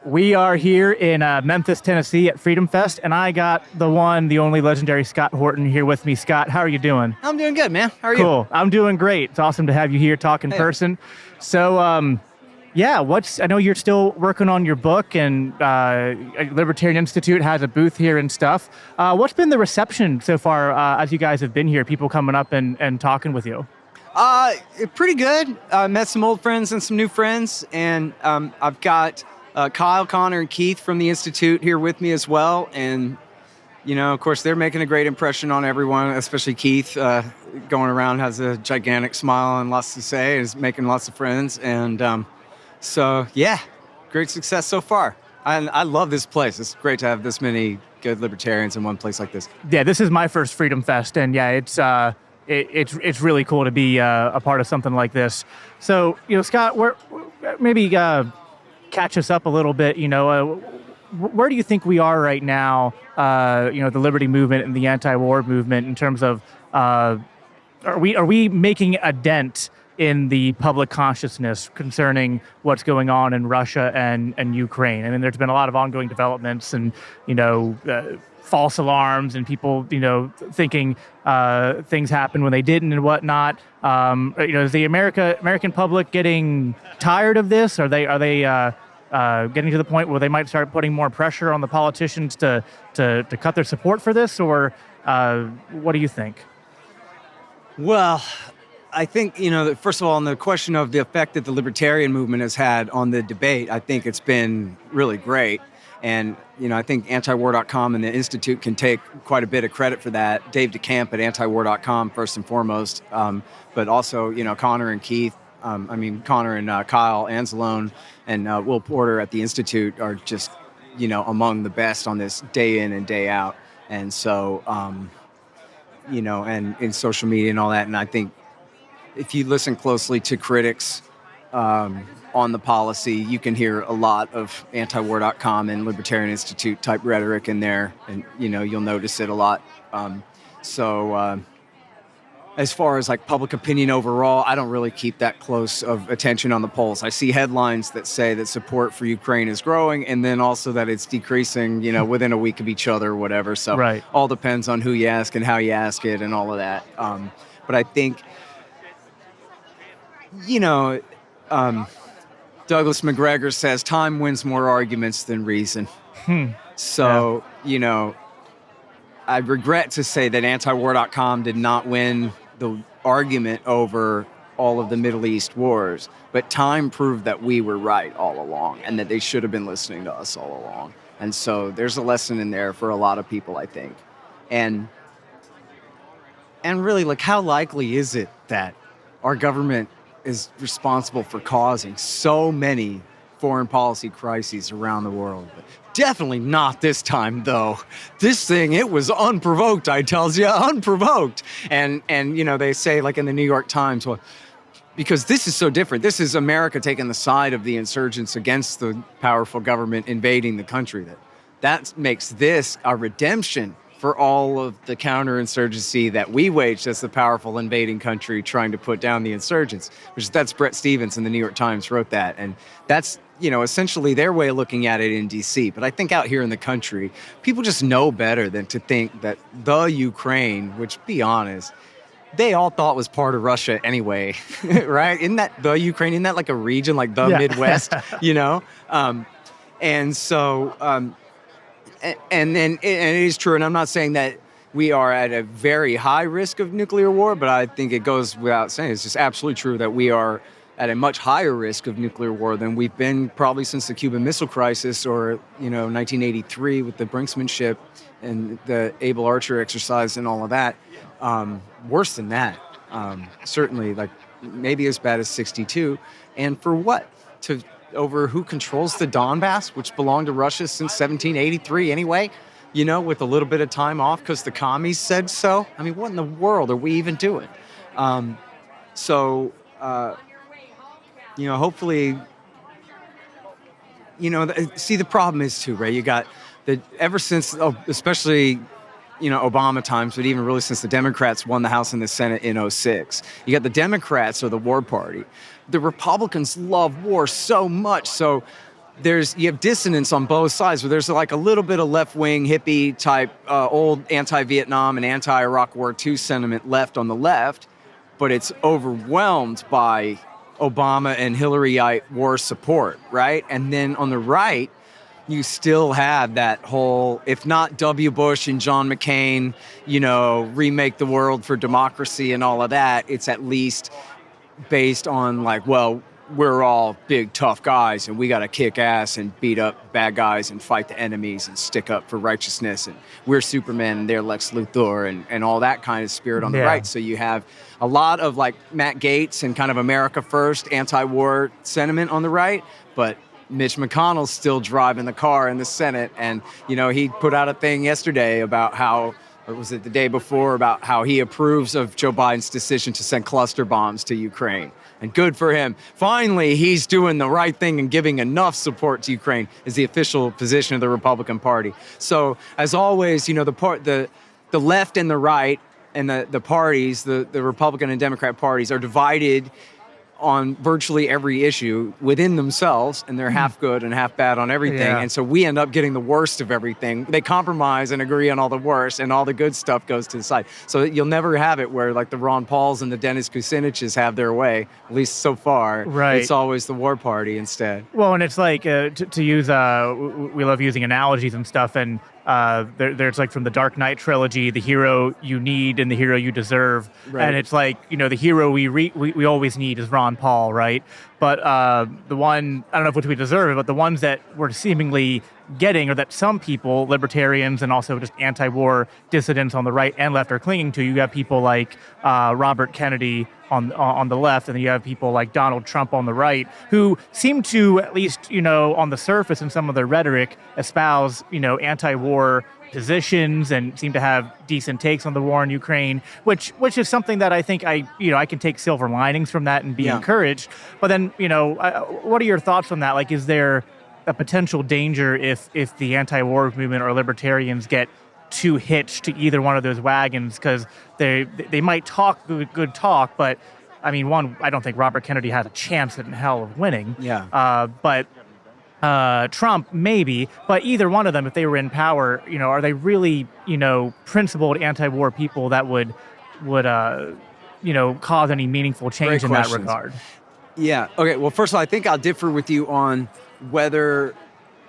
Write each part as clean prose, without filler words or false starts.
We are here in Memphis, Tennessee at Freedom Fest, and I got the one, the only legendary Scott Horton here with me. Scott, how are you doing? I'm doing good, man. How are you? Cool. I'm doing great. It's awesome to have you here talk in person. So, I know you're still working on your book, and Libertarian Institute has a booth here and stuff. What's been the reception so far as you guys have been here, people coming up and talking with you? Pretty good. I met some old friends and some new friends, and I've got Kyle, Connor, and Keith from the Institute here with me as well. And, of course, they're making a great impression on everyone, especially Keith, going around, has a gigantic smile and lots to say, is making lots of friends. And great success so far. I love this place. It's great to have this many good libertarians in one place like this. Yeah, this is my first Freedom Fest, and it's really cool to be a part of something like this. So, Scott, maybe catch us up a little bit. Where do you think we are right now? The liberty movement and the anti-war movement in terms of are we making a dent in the public consciousness concerning what's going on in Russia and Ukraine? I mean, there's been a lot of ongoing developments and false alarms and people, thinking things happened when they didn't and whatnot. Is the American public getting tired of this? Are they getting to the point where they might start putting more pressure on the politicians to cut their support for this? Or what do you think? Well, I think, first of all, on the question of the effect that the libertarian movement has had on the debate, I think it's been really great. And, I think antiwar.com and the Institute can take quite a bit of credit for that. Dave DeCamp at antiwar.com, first and foremost, but also, Connor and Keith, Connor and Kyle Anzalone and Will Porter at the Institute are just, among the best on this day in and day out. And so, and in social media and all that. And I think if you listen closely to critics on the policy, you can hear a lot of antiwar.com and Libertarian Institute type rhetoric in there, and you'll notice it a lot. As far as like public opinion overall, I don't really keep that close of attention on the polls. I see headlines that say that support for Ukraine is growing, and then also that it's decreasing, within a week of each other or whatever. So right. All depends on who you ask and how you ask it and all of that. But I think, Douglas McGregor says time wins more arguments than reason. So, I regret to say that antiwar.com did not win the argument over all of the Middle East wars, but time proved that we were right all along and that they should have been listening to us all along. And so there's a lesson in there for a lot of people, I think. And really, how likely is it that our government is responsible for causing so many foreign policy crises around the world? But definitely not this time, though. This thing, it was unprovoked, I tells you, unprovoked. And they say, like in the New York Times, well, because this is so different. This is America taking the side of the insurgents against the powerful government invading the country. That makes this a redemption for all of the counterinsurgency that we waged as the powerful invading country trying to put down the insurgents. That's Bret Stephens in the New York Times wrote that. And that's, essentially their way of looking at it in D.C. But I think out here in the country, people just know better than to think that the Ukraine, which, be honest, they all thought was part of Russia anyway, right? Isn't that the Ukraine? Isn't that like a region, like the Midwest, And so... And it is true, and I'm not saying that we are at a very high risk of nuclear war, but I think it goes without saying. It's just absolutely true that we are at a much higher risk of nuclear war than we've been probably since the Cuban Missile Crisis or, 1983 with the brinksmanship and the Able Archer exercise and all of that. Worse than that, certainly, maybe as bad as 62. And for what? Over who controls the Donbass, which belonged to Russia since 1783 anyway, with a little bit of time off because the commies said so. I mean, what in the world are we even doing? Hopefully, see, the problem is too, right? You got ever since, especially, Obama times, but even really since the Democrats won the House and the Senate in 2006. You got the Democrats or the war party. The Republicans love war so much. So you have dissonance on both sides, where there's like a little bit of left-wing hippie type, old anti-Vietnam and anti-Iraq War II sentiment left on the left, but it's overwhelmed by Obama and Hillaryite war support, right? And then on the right, you still have that whole, if not W. Bush and John McCain, remake the world for democracy and all of that, it's at least based on like, well, we're all big, tough guys, and we got to kick ass and beat up bad guys and fight the enemies and stick up for righteousness. And we're Superman and they're Lex Luthor and all that kind of spirit on the right. So you have a lot of like Matt Gaetz and kind of America First anti-war sentiment on the right, but Mitch McConnell's still driving the car in the Senate. And, he put out a thing yesterday about how, or was it the day before, about how he approves of Joe Biden's decision to send cluster bombs to Ukraine. And good for him. Finally, he's doing the right thing and giving enough support to Ukraine, is the official position of the Republican Party. So, as always, the left and the right and the parties, the Republican and Democrat parties, are divided on virtually every issue within themselves, and they're half good and half bad on everything. Yeah. And so we end up getting the worst of everything. They compromise and agree on all the worst, and all the good stuff goes to the side. So you'll never have it where like the Ron Pauls and the Dennis Kuciniches have their way, at least so far. Right. It's always the war party instead. Well, and it's like, to use, we love using analogies and stuff, and there's like from the Dark Knight trilogy, the hero you need and the hero you deserve. Right. And it's like, the hero we always need is Ron Paul, right? But the one, I don't know if which we deserve it, but the ones that we're seemingly getting, or that some people, libertarians and also just anti-war dissidents on the right and left, are clinging to, you have people like Robert Kennedy on the left, and then you have people like Donald Trump on the right, who seem to, at least, on the surface in some of their rhetoric, espouse, anti-war positions and seem to have decent takes on the war in Ukraine, which is something that I think I can take silver linings from that and be encouraged. But then, what are your thoughts on that? Like, is there a potential danger if the anti-war movement or libertarians get too hitched to either one of those wagons, because they might talk good talk, but I mean, one, I don't think Robert Kennedy has a chance in hell of winning. Yeah. But Trump maybe. But either one of them, if they were in power, are they really principled anti-war people that would cause any meaningful change in that regard? Yeah. Okay. Well, first of all, I think I'll differ with you on whether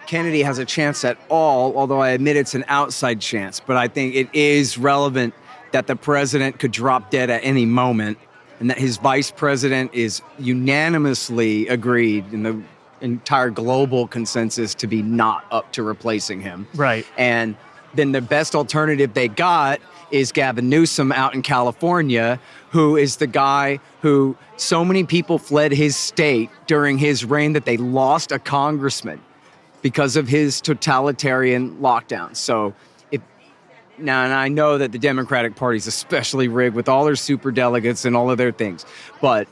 Kennedy has a chance at all, although I admit it's an outside chance. But I think it is relevant that the president could drop dead at any moment, and that his vice president is unanimously agreed in the entire global consensus to be not up to replacing him. Right. And then the best alternative they got is Gavin Newsom out in California, who is the guy who so many people fled his state during his reign that they lost a congressman because of his totalitarian lockdown. So and I know that the Democratic Party is especially rigged with all their super delegates and all of their things, but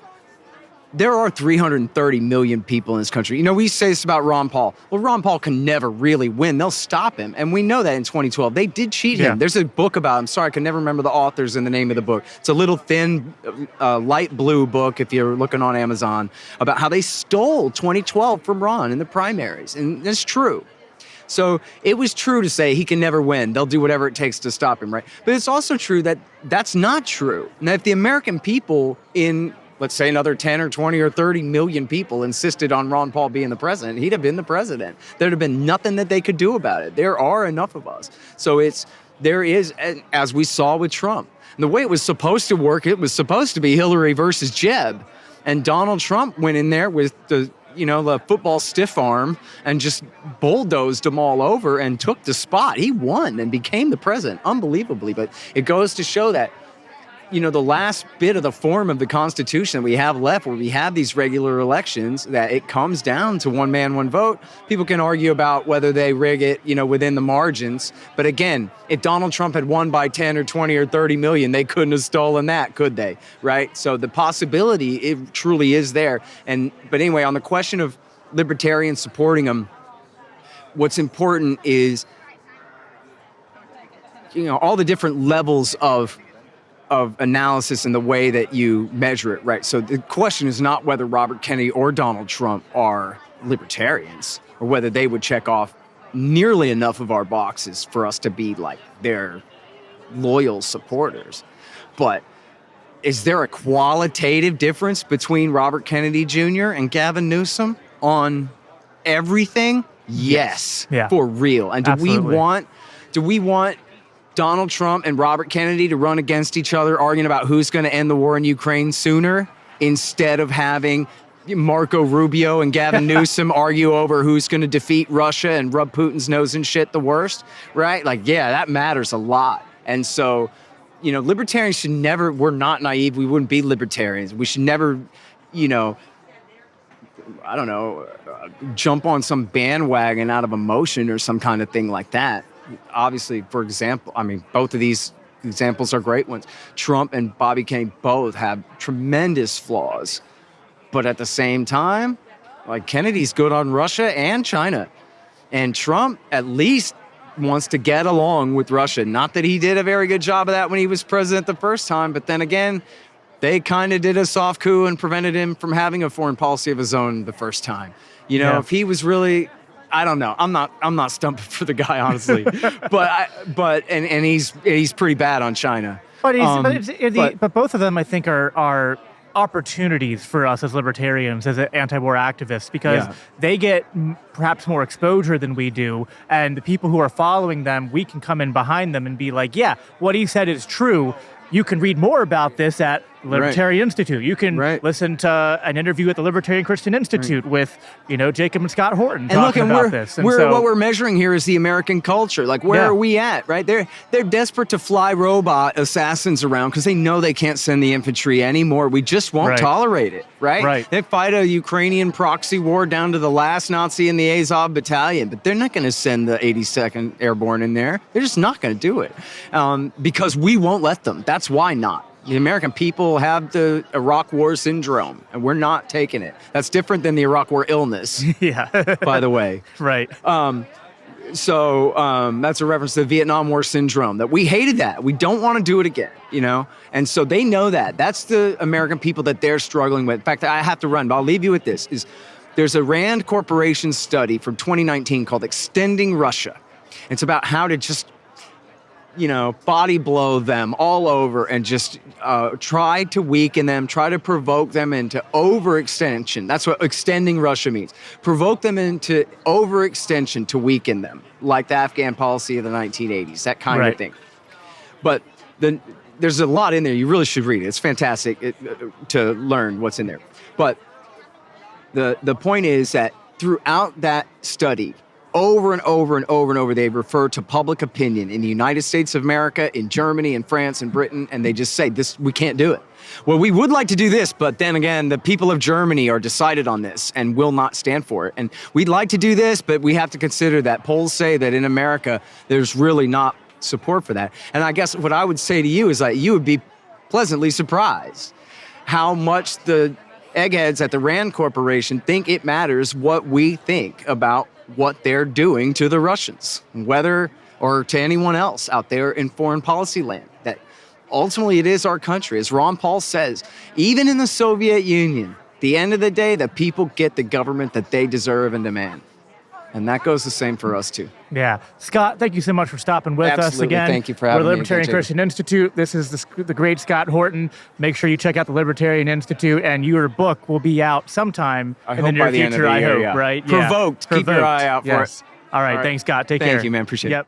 there are 330 million people in this country. We say this about Ron Paul. Well, Ron Paul can never really win. They'll stop him. And we know that in 2012. They did cheat him. There's a book about him. Sorry, I can never remember the authors and the name of the book. It's a little thin, light blue book, if you're looking on Amazon, about how they stole 2012 from Ron in the primaries. And that's true. So it was true to say he can never win. They'll do whatever it takes to stop him, right? But it's also true that that's not true. And that if the American people in, let's say, another 10 or 20 or 30 million people insisted on Ron Paul being the president, he'd have been the president. There'd have been nothing that they could do about it. There are enough of us. So there is, as we saw with Trump, and the way it was supposed to work, it was supposed to be Hillary versus Jeb. And Donald Trump went in there with the football stiff arm and just bulldozed them all over and took the spot. He won and became the president, unbelievably. But it goes to show that, the last bit of the form of the Constitution that we have left, where we have these regular elections, that it comes down to one man, one vote. People can argue about whether they rig it, within the margins. But again, if Donald Trump had won by 10 or 20 or 30 million, they couldn't have stolen that, could they? Right? So the possibility, it truly is there. But anyway, on the question of libertarians supporting him, what's important is, all the different levels of analysis and the way that you measure it, right? So the question is not whether Robert Kennedy or Donald Trump are libertarians. or whether they would check off nearly enough of our boxes for us to be like their loyal supporters. But is there a qualitative difference between Robert Kennedy Jr. and Gavin Newsom on everything? Yes. Yeah. For real. And Absolutely. do we want Donald Trump and Robert Kennedy to run against each other, arguing about who's going to end the war in Ukraine sooner, instead of having Marco Rubio and Gavin Newsom argue over who's going to defeat Russia and rub Putin's nose in shit the worst, right? Like, yeah, that matters a lot. And so, libertarians should never, we're not naive, we wouldn't be libertarians. We should never, jump on some bandwagon out of emotion or some kind of thing like that. Obviously, for example, both of these examples are great ones. Trump and Bobby Kennedy both have tremendous flaws. But at the same time, like, Kennedy's good on Russia and China. And Trump at least wants to get along with Russia. Not that he did a very good job of that when he was president the first time, but then again, they kind of did a soft coup and prevented him from having a foreign policy of his own the first time. If he was really, I don't know. I'm not stumping for the guy, honestly. but he's pretty bad on China. But both of them, I think, are opportunities for us as libertarians, as anti-war activists, because they get perhaps more exposure than we do, and the people who are following them, we can come in behind them and be like, yeah, what he said is true. You can read more about this at Libertarian Institute. You can listen to an interview at the Libertarian Christian Institute with, Jacob and Scott Horton talking about this. And what we're measuring here is the American culture. Like, where are we at, right? They're desperate to fly robot assassins around because they know they can't send the infantry anymore. We just won't tolerate it, right? They fight a Ukrainian proxy war down to the last Nazi in the Azov battalion, but they're not going to send the 82nd Airborne in there. They're just not going to do it because we won't let them. That's why not. The American people have the Iraq War syndrome, and we're not taking it. That's different than the Iraq War illness, by the way. Right. So that's a reference to the Vietnam War syndrome, that we hated that. We don't want to do it again, And so they know that. That's the American people that they're struggling with. In fact, I have to run, but I'll leave you with this. There's a Rand Corporation study from 2019 called Extending Russia. It's about how to just body blow them all over and just try to weaken them, try to provoke them into overextension. That's what extending Russia means. Provoke them into overextension to weaken them, like the Afghan policy of the 1980s, that kind of thing. But there's a lot in there. You really should read it. It's fantastic to learn what's in there. But the point is that throughout that study, over and over and over and over, they refer to public opinion in the United States of America, in Germany, in France, and Britain, and they just say, this, we can't do it. Well, we would like to do this, but then again, the people of Germany are decided on this and will not stand for it. And we'd like to do this, but we have to consider that polls say that in America, there's really not support for that. And I guess what I would say to you is that you would be pleasantly surprised how much the eggheads at the Rand Corporation think it matters what we think about what they're doing to the Russians, or to anyone else out there in foreign policy land. That ultimately it is our country. As Ron Paul says, even in the Soviet Union, at the end of the day, the people get the government that they deserve and demand. And that goes the same for us too. Yeah. Scott, thank you so much for stopping with us again. Thank you for having me. We're Libertarian Christian Institute. This is the great Scott Horton. Make sure you check out the Libertarian Institute, and your book will be out sometime in the near future, I hope, right? Provoked. Keep your eye out for it. All right. Thanks, Scott. Take care. Thank you, man. Appreciate it.